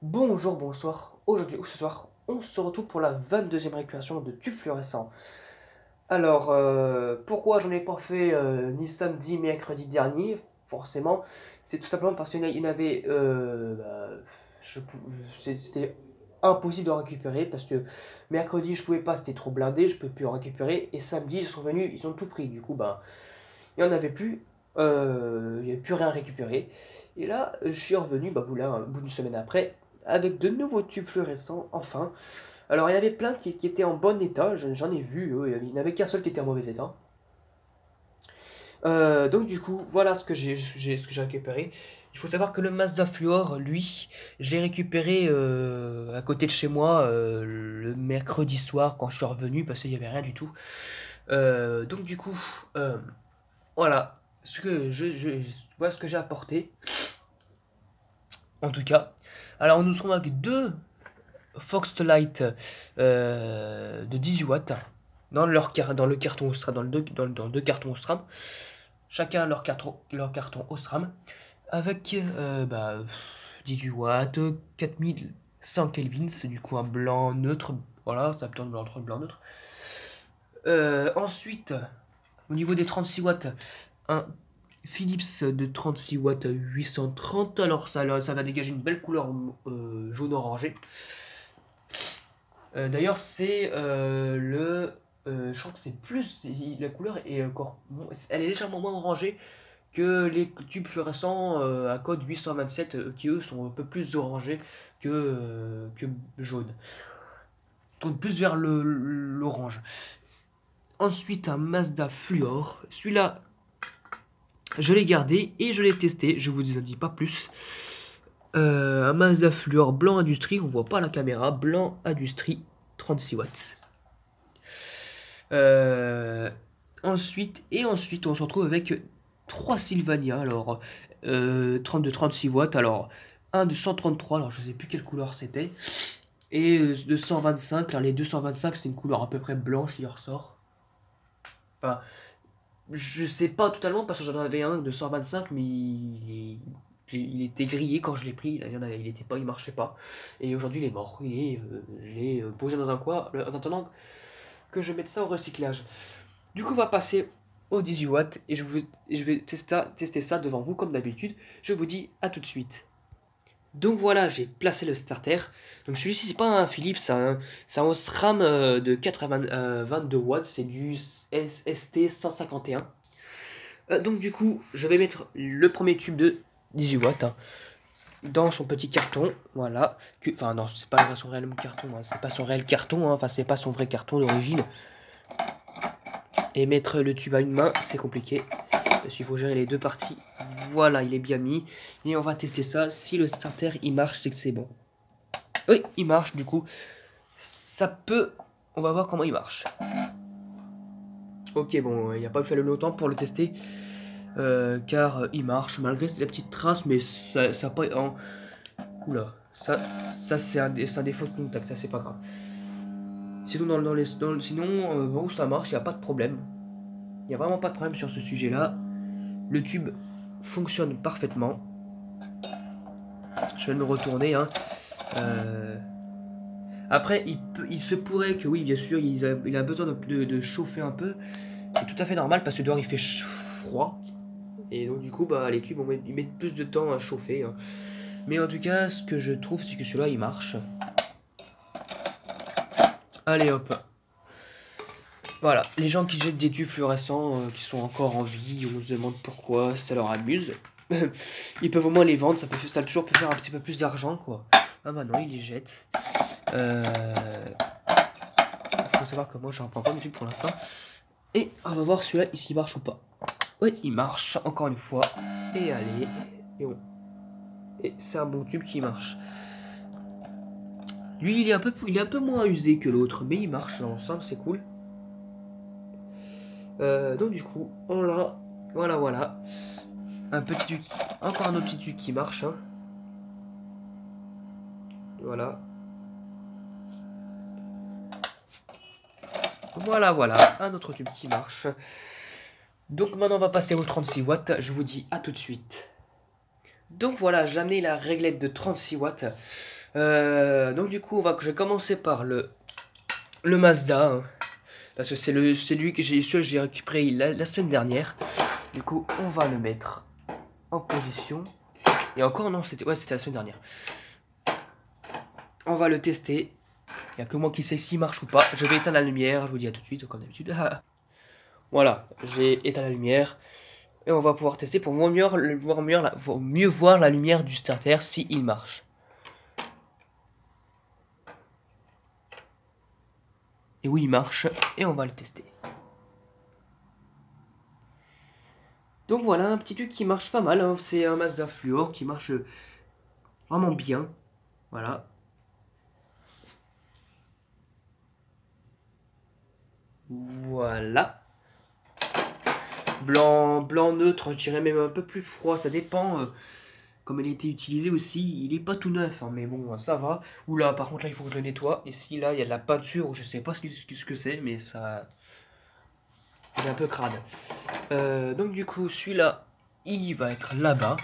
Bonjour, bonsoir. Aujourd'hui ou ce soir, on se retrouve pour la 22e récupération de tubes fluorescents. Alors, pourquoi j'en ai pas fait ni samedi, mercredi dernier? Forcément, c'est tout simplement parce qu'il y en avait. C'était impossible de récupérer parce que mercredi, je pouvais pas, c'était trop blindé, je pouvais plus en récupérer. Et samedi, ils sont venus, ils ont tout pris. Du coup, il n'y en avait plus. Il n'y avait plus rien à récupérer. Et là, je suis revenu, là, un bout d'une semaine après, avec de nouveaux tubes fluorescents, enfin. Alors, il y en avait plein qui étaient en bon état, j'en ai vu, il n'y en avait qu'un seul qui était en mauvais état. Donc, du coup, voilà ce que j'ai récupéré. Il faut savoir que le Mazda Fluor, lui, je l'ai récupéré à côté de chez moi le mercredi soir quand je suis revenu parce qu'il n'y avait rien du tout. Donc, du coup, voilà voilà ce que j'ai apporté, en tout cas. Alors, nous serons avec deux Foxlight de 18 watts dans le carton Osram, dans deux cartons Osram, chacun leur carton Osram, avec 18 watts, 4100 Kelvin, c'est du coup un blanc neutre, voilà, ça tourne entre le blanc neutre. Ensuite, au niveau des 36 watts, un Philips de 36 watts 830, alors ça va dégager une belle couleur jaune orangé. D'ailleurs, c'est je crois que c'est plus. La couleur est encore. Elle est légèrement moins orangée que les tubes fluorescents à code 827 qui eux sont un peu plus orangés que jaune. Donc plus vers l'orange. Ensuite, un Mazda Fluor. Celui-là, je l'ai gardé et je l'ai testé. Je vous en dis pas plus. Un Mazda Fluor blanc industrie. On voit pas la caméra. Blanc industrie 36 watts. Ensuite, on se retrouve avec 3 Sylvania. Alors, 36 watts. Alors, un de 133. Alors, je sais plus quelle couleur c'était. Et de 125. Alors, les 225, c'est une couleur à peu près blanche qui ressort. Enfin, je sais pas totalement parce que j'en avais un de 125, mais il était grillé quand je l'ai pris. Il était pas, il marchait pas. Et aujourd'hui, il est mort. Je l'ai posé dans un coin en attendant que je mette ça au recyclage. Du coup, on va passer au 18 watts et je vais tester ça devant vous comme d'habitude. Je vous dis à tout de suite. Donc voilà, j'ai placé le starter. Donc celui-ci, c'est pas un Philips, c'est un Osram de 22 watts, c'est du ST151. Donc du coup, je vais mettre le premier tube de 18 watts dans son petit carton, voilà. Enfin non, c'est pas son réel carton, hein, c'est pas son réel carton, hein, enfin c'est pas son vrai carton d'origine. Et mettre le tube à une main, c'est compliqué. Parce qu'il faut gérer les deux parties. Voilà, il est bien mis. Et on va tester ça. Si le starter il marche, c'est que c'est bon. Oui, il marche du coup. Ça peut. On va voir comment il marche. Ok, bon, il n'y a pas fallu longtemps pour le tester. Car il marche, malgré la petite trace, mais ça pas. Oula, ça c'est un défaut de contact, ça c'est pas grave. Sinon, bon, ça marche, il n'y a pas de problème. Il n'y a vraiment pas de problème sur ce sujet-là. Le tube fonctionne parfaitement. Je vais me retourner. Hein. Après, il se pourrait que, oui, bien sûr, il a besoin de chauffer un peu. C'est tout à fait normal parce que dehors il fait froid. Et donc, du coup, les tubes ils mettent plus de temps à chauffer. Hein. Mais en tout cas, ce que je trouve, c'est que celui-là il marche. Allez hop. Voilà, les gens qui jettent des tubes fluorescents qui sont encore en vie, on se demande pourquoi, ça leur amuse. Ils peuvent au moins les vendre, ça toujours peut faire un petit peu plus d'argent quoi. Ah bah non, ils les jettent. Faut savoir que moi j'en prends pas de tubes pour l'instant. Et on va voir celui-là s'il marche ou pas. Oui, il marche encore une fois. Et allez. Et bon. Et c'est un bon tube qui marche. Lui, il est un peu moins usé que l'autre, mais il marche dans l'ensemble, c'est cool. Donc du coup, voilà. Un petit tube, encore un autre petit tube qui marche. Hein. Voilà. Voilà, un autre tube qui marche. Donc maintenant on va passer aux 36 watts, je vous dis à tout de suite. Donc voilà, j'ai amené la réglette de 36 watts. Donc du coup, je vais commencer par le Mazda, hein, parce que c'est lui que j'ai récupéré la semaine dernière. Du coup, on va le mettre en position. Et encore non, c'était la semaine dernière. On va le tester. Il n'y a que moi qui sais s'il marche ou pas. Je vais éteindre la lumière, je vous dis à tout de suite, comme d'habitude. Voilà, j'ai éteint la lumière. Et on va pouvoir tester pour mieux voir la lumière du starter s'il marche. Et oui, il marche. Et on va le tester. Donc voilà, un petit truc qui marche pas mal. Hein. C'est un Mazda Fluor qui marche vraiment bien. Voilà. Voilà. Blanc neutre, je dirais même un peu plus froid. Ça dépend. Comme il a été utilisé aussi, il est pas tout neuf. Hein, mais bon, ça va. Oula, par contre là, il faut que je le nettoie. Ici, là, il y a de la peinture. Je sais pas ce que c'est, mais ça... Il est un peu crade. Donc du coup, celui-là, il va être là-bas.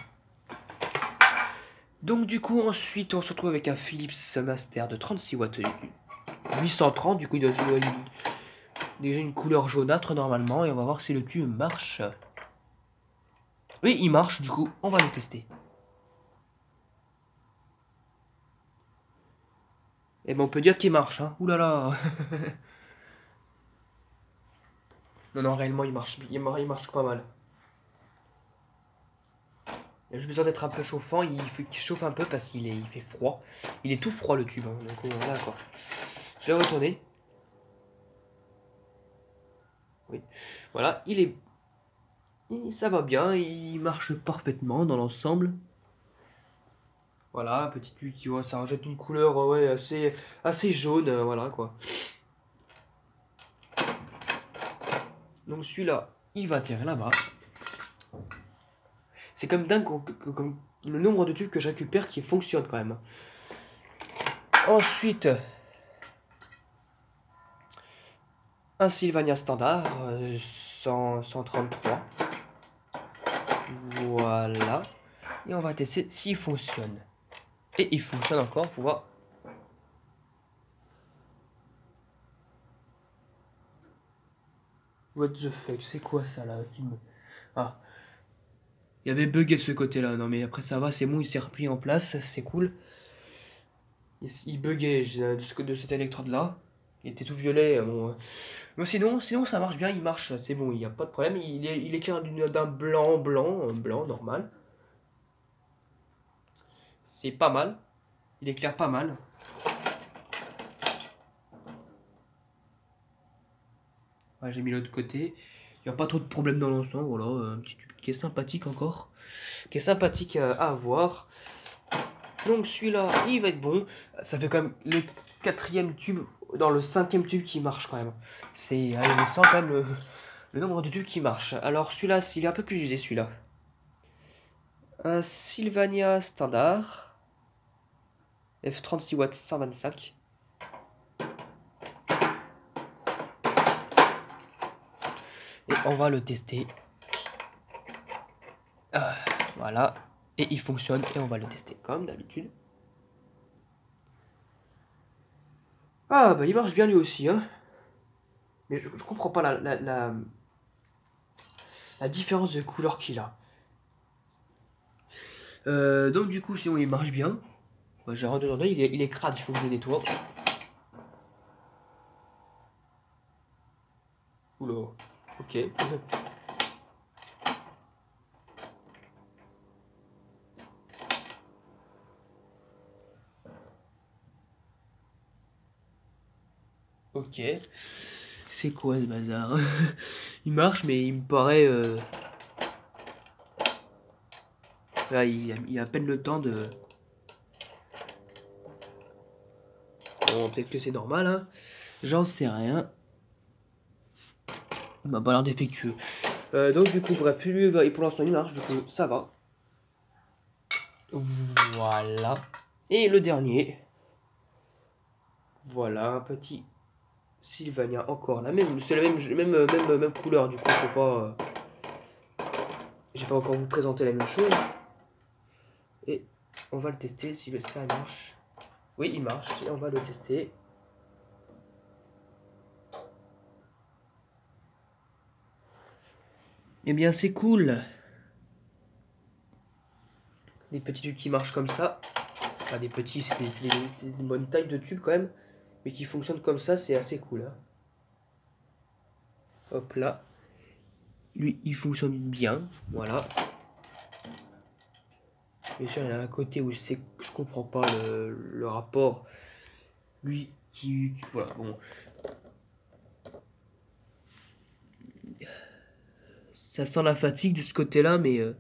Donc du coup, ensuite, on se retrouve avec un Philips Master de 36 watts 830. Du coup, il doit jouer déjà une couleur jaunâtre normalement. Et on va voir si le tube marche. Oui, il marche. Du coup, on va le tester. Et ben, on peut dire qu'il marche. Hein. Ouh là là. Non, réellement, il marche pas mal. Il a juste besoin d'être un peu chauffant. Il faut qu'il chauffe un peu parce il fait froid. Il est tout froid le tube. Hein. Donc voilà quoi. Je vais retourner. Oui. Voilà, ça va bien. Il marche parfaitement dans l'ensemble. Voilà, petite pluie qui ça rejette une couleur ouais, assez jaune. Voilà quoi. Donc celui-là, il va atterrir là-bas. C'est comme dingue comme le nombre de tubes que je récupère qui fonctionne quand même. Ensuite, un Sylvania standard, 133. Voilà. Et on va tester s'il fonctionne. Et il fonctionne encore pour voir. What the fuck, c'est quoi ça là qui me... Ah. Il y avait bugué de ce côté-là. Non mais après ça va, c'est bon, il s'est repris en place, c'est cool. Il buguait de cette électrode-là. Il était tout violet. Bon. Mais sinon ça marche bien, il marche, c'est bon, il n'y a pas de problème. Il éclaire d'un blanc normal. C'est pas mal. Il éclaire pas mal. Ouais, j'ai mis l'autre côté. Il n'y a pas trop de problème dans l'ensemble. Voilà, un petit tube qui est sympathique encore. Qui est sympathique à avoir. Donc celui-là, il va être bon. Ça fait quand même le 4e tube dans le 5e tube qui marche quand même. C'est, on sent quand même le nombre de tubes qui marche. Alors celui-là, s'il est un peu plus usé celui-là. Un Sylvania standard. F36 watts 125. Et on va le tester. Voilà. Et il fonctionne et on va le tester comme d'habitude. Ah bah il marche bien lui aussi hein. Mais je comprends pas la différence de couleur qu'il a. Donc du coup sinon il marche bien. Bah, j'ai redemandé, il est crade, il faut que je le nettoie. Oula, ok. Ok. C'est quoi ce bazar? Il marche, mais il me paraît... Là, il a à peine le temps de... Bon, peut-être que c'est normal, hein. J'en sais rien. Il m'a pas l'air défectueux. Donc du coup, bref, lui, et pour l'instant, il marche, du coup, ça va. Voilà. Et le dernier. Voilà, un petit Sylvania, encore la même, c'est la même couleur, du coup, faut pas... J'ai pas encore vous présenter la même chose. Et on va le tester si ça marche. Oui, il marche et on va le tester. Eh bien, c'est cool. Des petits tubes qui marchent comme ça. Enfin, des petits, c'est une bonne taille de tube quand même. Mais qui fonctionnent comme ça, c'est assez cool. Hein. Hop là. Lui, il fonctionne bien. Voilà. Bien sûr, il y a un côté où je comprends pas le rapport. Lui, voilà, bon. Ça sent la fatigue de ce côté-là, mais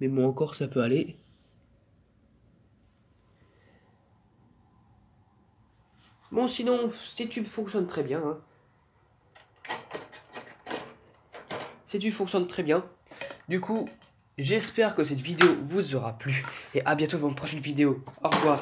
bon, encore, ça peut aller. Bon, sinon, ces tubes fonctionnent très bien. Hein. Ces tubes fonctionnent très bien. Du coup, j'espère que cette vidéo vous aura plu. Et à bientôt pour une prochaine vidéo. Au revoir.